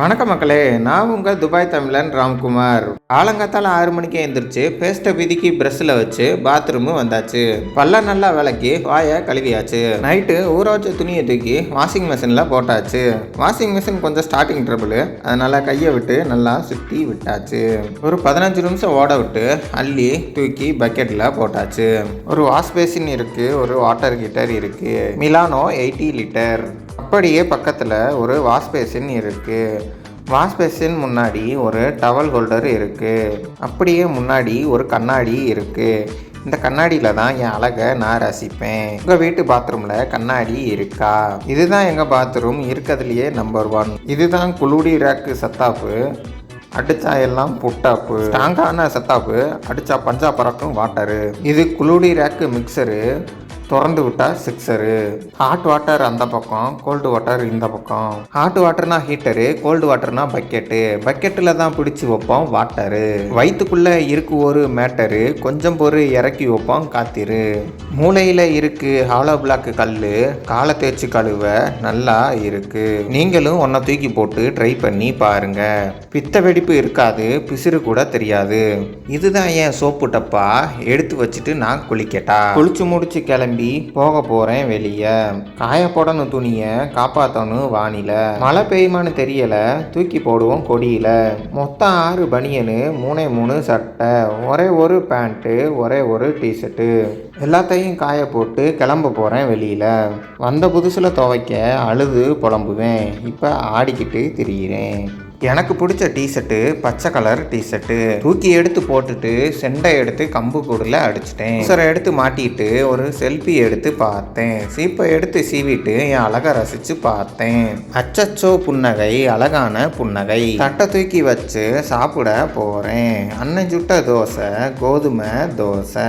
வணக்கம் மக்களே, நான் உங்கள் துபாய் தமிழன் ராம்குமார். காலங்காத்தால 6 மணிக்கே எழுந்திரிச்சு பேஸ்ட்டை பிதுக்கி ப்ரெஷ்ஷில் வச்சு பாத்ரூமு வந்தாச்சு. பல்ல நல்லா விளக்கி வாயை கழுவியாச்சு. நைட்டு ஊற வச்ச துணியை தூக்கி வாஷிங் மிஷினில் போட்டாச்சு. வாஷிங் மிஷின் கொஞ்சம் ஸ்டார்டிங் ட்ரபிள், அதனால் கையை விட்டு நல்லா சுற்றி விட்டாச்சு. ஒரு 15 நிமிஷம் ஓட விட்டு அள்ளி தூக்கி பக்கெட்டில் போட்டாச்சு. ஒரு வாஷ் பேசின் இருக்குது, ஒரு வாட்டர் ஹீட்டர் இருக்குது, மிலானோ 80 லிட்டர். அப்படியே பக்கத்தில் ஒரு வாஷ் பேசின் இருக்குது. வாஷ் பேசின் முன்னாடி ஒரு டவல் ஹோல்டர் இருக்குது. அப்படியே முன்னாடி ஒரு கண்ணாடி இருக்குது. இந்த கண்ணாடியில் தான் என் அழகை நான் ரசிப்பேன். உங்கள் வீட்டு பாத்ரூமில் கண்ணாடி இருக்கா? இதுதான் எங்கள் பாத்ரூம் இருக்கிறதுலையே நம்பர் 1. இதுதான் குளூடி ரேக்கு சத்தாப்பு. அடித்தா எல்லாம் புட்டாப்பு. ஸ்ட்ராங்கான சத்தாப்பு, அடித்தா பஞ்சா பறக்கும் வாட்டரு. இது குளூடி ரேக்கு மிக்சரு, திறந்து விட்டால் சிக்ஸரு. ஹாட் வாட்டர் அந்த பக்கம், கோல்டு வாட்டர் இந்த பக்கம். ஹாட் வாட்டர்னா ஹீட்டரு, கோல்டு வாட்டர்னா பக்கெட்டு. பக்கெட்டில் தான் பிடிச்சி வைப்போம் வாட்டரு. வயிற்றுக்குள்ளே இருக்கு ஒரு மேட்டரு, கொஞ்சம் பொறு இறக்கி வைப்போம் காத்திரு. மூளையில் இருக்கு ஹாலோ பிளாக் கல், காலை தேய்ச்சி கழுவ நல்லா இருக்கு. நீங்களும் ஒன்றை தூக்கி போட்டு ட்ரை பண்ணி பாருங்க. பித்த வெடிப்பு இருக்காது, பிசிறு கூட தெரியாது. இதுதான் என் சோப்பு டப்பா, எடுத்து வச்சுட்டு நான் குளிக்கட்டா. குளிச்சு முடிச்சு கிளம்பி போக போறேன் வெளியே. காய போடணும் துணியை, காப்பாற்றணும் வானில. மழை பெய்யுமான்னு தெரியல, தூக்கி போடுவோம் கொடியில. மொத்தம் 6 பனியனு, 3 சட்டை, ஒரே ஒரு பேண்ட்டு, ஒரே ஒரு டிஷர்ட்டு. எல்லாத்தையும் காய போட்டு கிளம்ப போகிறேன் வெளியில். வந்த புதுசில் துவைக்க அழுது புலம்புவேன். இப்போ ஆடிக்கிட்டு திரியிறேன். எனக்கு பிடிச்ச டிஷர்ட்டு பச்சை கலர் டிஷர்ட்டு. தூக்கி எடுத்து போட்டுட்டு செண்டை எடுத்து கம்பு கூடில் அடிச்சிட்டேன். சரை எடுத்து மாட்டிட்டு ஒரு செல்ஃபி எடுத்து பார்த்தேன். சீப்பை எடுத்து சீவிட்டு என் அழகை ரசித்து பார்த்தேன். அச்சச்சோ புன்னகை, அழகான புன்னகை. தட்டை தூக்கி வச்சு சாப்பிட போகிறேன். அண்ணன் சுட்ட தோசை, கோதுமை தோசை.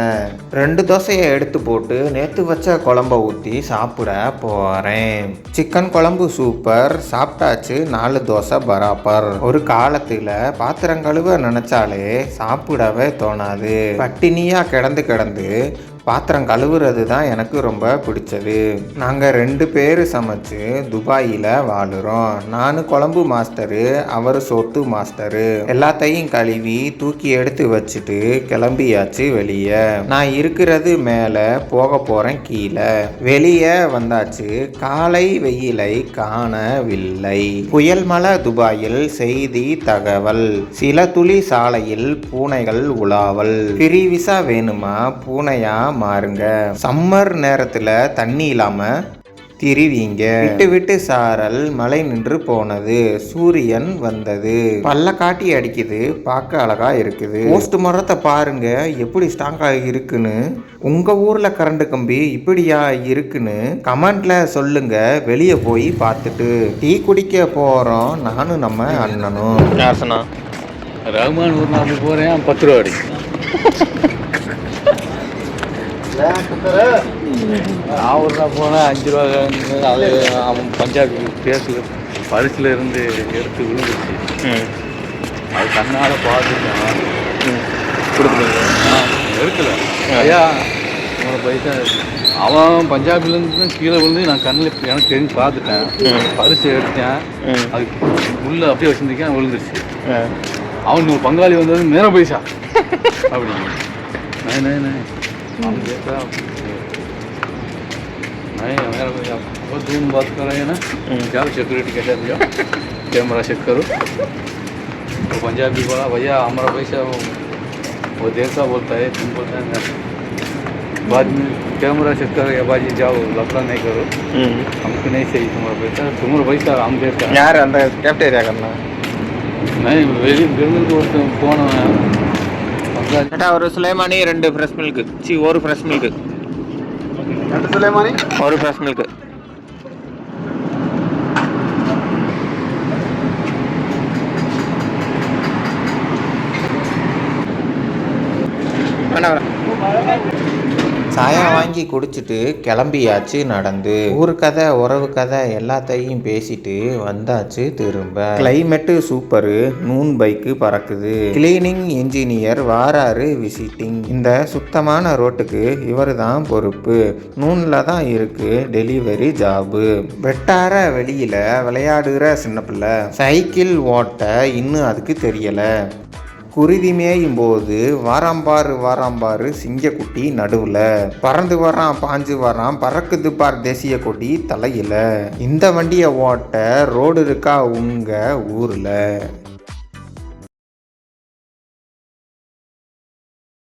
2 தோசையை எடுத்து போட்டு நேற்று வச்ச குழம்ப ஊற்றி சாப்பிட போகிறேன். சிக்கன் குழம்பு சூப்பர். சாப்பிட்டாச்சு 4 தோசை பராப்பர். ஒரு காலத்துல பாத்திரம் கழுவ நினைச்சாலே சாப்பிடவே தோணாது. பட்டினியா கிடந்து பாத்திரம் கழுவுறது தான் எனக்கு ரொம்ப பிடிச்சது. நாங்கள் 2 பேர் சமைச்சு துபாயில் வாழுறோம். நான் குழம்பு மாஸ்டரு, அவர் சொத்து மாஸ்டரு. எல்லாத்தையும் கழுவி தூக்கி எடுத்து வச்சுட்டு கிளம்பியாச்சு வெளியே. நான் இருக்கிறது மேலே, போக போகிறேன் கீழே. வெளியே வந்தாச்சு, காலை வெயிலை காணவில்லை. புயல் மழை துபாயில், செய்தி தகவல். சில துளி சாலையில் பூனைகள் உலாவல். ஃப்ரீ விசா வேணுமா, பூனையா மாறுங்க. சம்மர் நேரத்துல தண்ணி இல்லாம திரிவீங்க. விட்டு விட்டு சாரல், மழை நின்று போனது, சூரியன் வந்தது. பல்ல காட்டி அடிக்குது, பார்க்க அழகா இருக்குது. போஸ்ட் மரத்தை பாருங்க எப்படி ஸ்ட்ராங்கா இருக்குன்னு. உங்க ஊர்ல கரண்ட் கம்பி இப்படியா இருக்குன்னு கமெண்ட்ல சொல்லுங்க. வெளியே போய் பார்த்துட்டு டீ குடிக்க போறோம் நானும் நம்ம அண்ணனும். ரகுமான் ஊர் நான் போறேன், 10 ரூபா அடி. நான் ஒரு நாள் போனேன் 5 ரூபா. அது அவன் பஞ்சாபி பேஸில் பரிசில் இருந்து எடுத்து விழுந்துச்சு. அது கண்ணால் பார்த்துட்டேன். எடுக்கல ஐயா, உங்களை பைசா. அவன் பஞ்சாபிலேருந்து தான் கீழே விழுந்து நான் கண்ணில் எனக்கு தெரிஞ்சு பார்த்துட்டேன். பரிசு எடுத்தேன், அது உள்ள அப்படியே வச்சுருக்கேன், விழுந்துருச்சு. அவன் ஒரு பங்காளி வந்தது மேலே பைசா அப்படிங்க. हम देखा नहीं, मेरा बहुत दूर बात कर रहे हैं ना. जाओ सिक्योरिटी के साथ जाओ, कैमरा चेक करो. तो पंजाबी बोला भैया हमारा पैसा वो देखा, बोलता है तुम बोलता है बाद में कैमरा चेक करो या बाजी जाओ, लफड़ा नहीं करो, हमको नहीं चाहिए तुम्हारा पैसा हम देता. यार अंदर कैप्टेरिया करना नहीं, वेरी बिल्कुल फोन ஒரு சுலைமானி 2 ஃப்ரெஷ் மில்க். ஒரு ஃப்ரெஷ் மில்க். 2 சுலைமானி, ஒரு ஃப்ரெஷ் மில்க். சாயா வாங்கி குடிச்சிட்டு கிளம்பியாச்சு நடந்து. ஊரு கதை உறவு கதை எல்லாத்தையும் பேசிட்டு வந்தாச்சு திரும்ப. கிளைமேட்டு சூப்பரு, நூன் பைக்கு பறக்குது. கிளீனிங் இன்ஜினியர் வாராரு விசிட்டிங். இந்த சுத்தமான ரோட்டுக்கு இவர் தான் பொறுப்பு. நூன்ல தான் இருக்கு டெலிவரி ஜாபு. வெட்டார வெளியில விளையாடுற சின்ன பிள்ளை சைக்கிள் ஓட்ட இன்னும் அதுக்கு தெரியல. குருதி மேயும் போது வாராம்பாரு சிங்கக்குட்டி நடுவுல. பறந்து வரான் பாஞ்சு வரான் பறக்குது பார் தேசிய கொடி தலையில. இந்த வண்டியை ஓட்ட ரோடு இருக்கா உங்க ஊர்ல?